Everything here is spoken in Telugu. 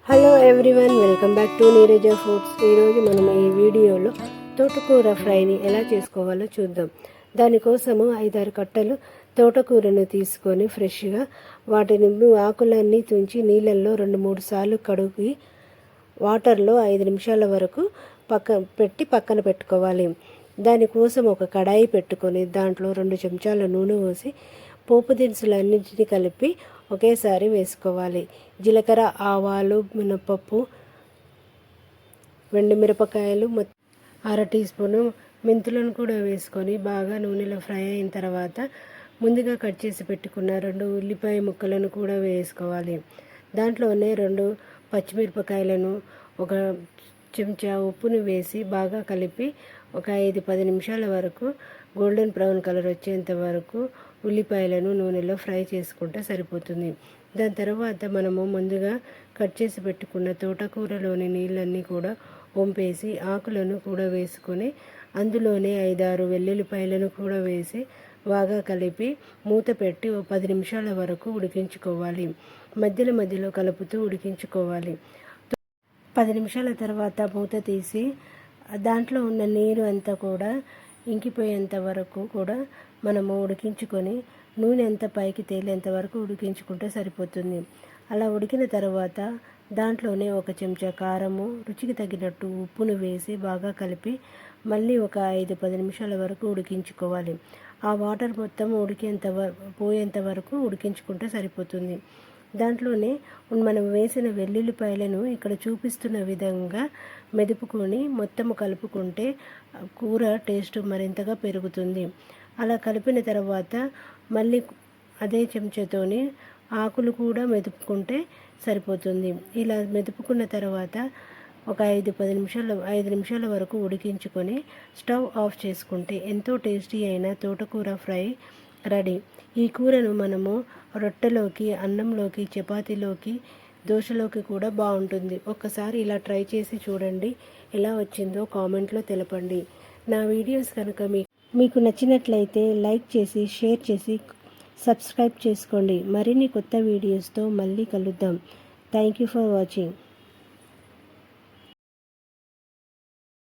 Hello everyone, welcome back to Neeraja foods. ఈరోజు మనం ఈ వీడియోలో తోటకూర ఫ్రైని ఎలా చేసుకోవాలో చూద్దాం. దానికోసము 5-6 కట్టలు తోటకూరను తీసుకొని ఫ్రెష్గా వాటిని ఆకులన్నీ తుంచి నీళ్ళల్లో 2-3 సార్లు కడుగి వాటర్లో 5 నిమిషాల వరకు పక్కన పెట్టుకోవాలి. దానికోసం ఒక కడాయి పెట్టుకొని దాంట్లో 2 చెంచాల నూనె పోసి పోపు దినుసులన్నింటినీ కలిపి ఒకేసారి వేసుకోవాలి. జీలకర్ర, ఆవాలు, మినపప్పు, మిరపకాయలు, 1/2 టీ స్పూను మెంతులను కూడా వేసుకొని బాగా నూనెలో ఫ్రై అయిన తర్వాత ముందుగా కట్ చేసి పెట్టుకున్న 2 ఉల్లిపాయ ముక్కలను కూడా వేసుకోవాలి. దాంట్లోనే 2 పచ్చిమిరపకాయలను, 1 చెంచా ఉప్పును వేసి బాగా కలిపి ఒక 5-10 నిమిషాల వరకు గోల్డెన్ బ్రౌన్ కలర్ వచ్చేంత వరకు ఉల్లిపాయలను నూనెలో ఫ్రై చేసుకుంటే సరిపోతుంది. దాని తర్వాత మనము ముందుగా కట్ చేసి పెట్టుకున్న తోటకూరలోని నీళ్ళన్నీ కూడా వంపేసి ఆకులను కూడా వేసుకొని అందులోనే 5-6 వెల్లుల్లిపాయలను కూడా వేసి బాగా కలిపి మూత పెట్టి 10 నిమిషాల వరకు ఉడికించుకోవాలి. మధ్యలో కలుపుతూ ఉడికించుకోవాలి. 10 నిమిషాల తర్వాత మూత తీసి దాంట్లో ఉన్న నీరు అంతా కూడా ఇంకిపోయేంత వరకు కూడా మనము ఉడికించుకొని నూనె అంతా పైకి తేలేంత వరకు ఉడికించుకుంటే సరిపోతుంది. అలా ఉడికిన తర్వాత దాంట్లోనే 1 చెంచా కారము, రుచికి తగినట్టు ఉప్పును వేసి బాగా కలిపి మళ్ళీ ఒక 5-10 నిమిషాల వరకు ఉడికించుకోవాలి. ఆ వాటర్ మొత్తం పోయేంత వరకు ఉడికించుకుంటే సరిపోతుంది. దాంట్లోనే మనం వేసిన వెల్లుల్లిపాయలను ఇక్కడ చూపిస్తున్న విధంగా మెదుపుకొని మొత్తము కలుపుకుంటే కూర టేస్ట్ మరింతగా పెరుగుతుంది. అలా కలిపిన తర్వాత మళ్ళీ అదే చెంచాతోని ఆకులు కూడా మెదుపుకుంటే సరిపోతుంది. ఇలా మెదుపుకున్న తర్వాత ఒక 5 నిమిషాల వరకు ఉడికించుకొని స్టవ్ ఆఫ్ చేసుకుంటే ఎంతో టేస్టీ అయిన తోటకూర ఫ్రై రెడీ. ఈ కూరను మనము రొట్టెలోకి, అన్నంలోకి, చపాతీలోకి, దోశలోకి కూడా బాగుంటుంది. ఒక్కసారి ఇలా ట్రై చేసి చూడండి. ఎలా వచ్చిందో కామెంట్లో తెలపండి. నా వీడియోస్ కనుక మీకు నచ్చినట్లయితే లైక్ చేసి, షేర్ చేసి, సబ్స్క్రైబ్ చేసుకోండి. మరిన్ని కొత్త వీడియోస్తో మళ్ళీ కలుద్దాం. Thank you for watching.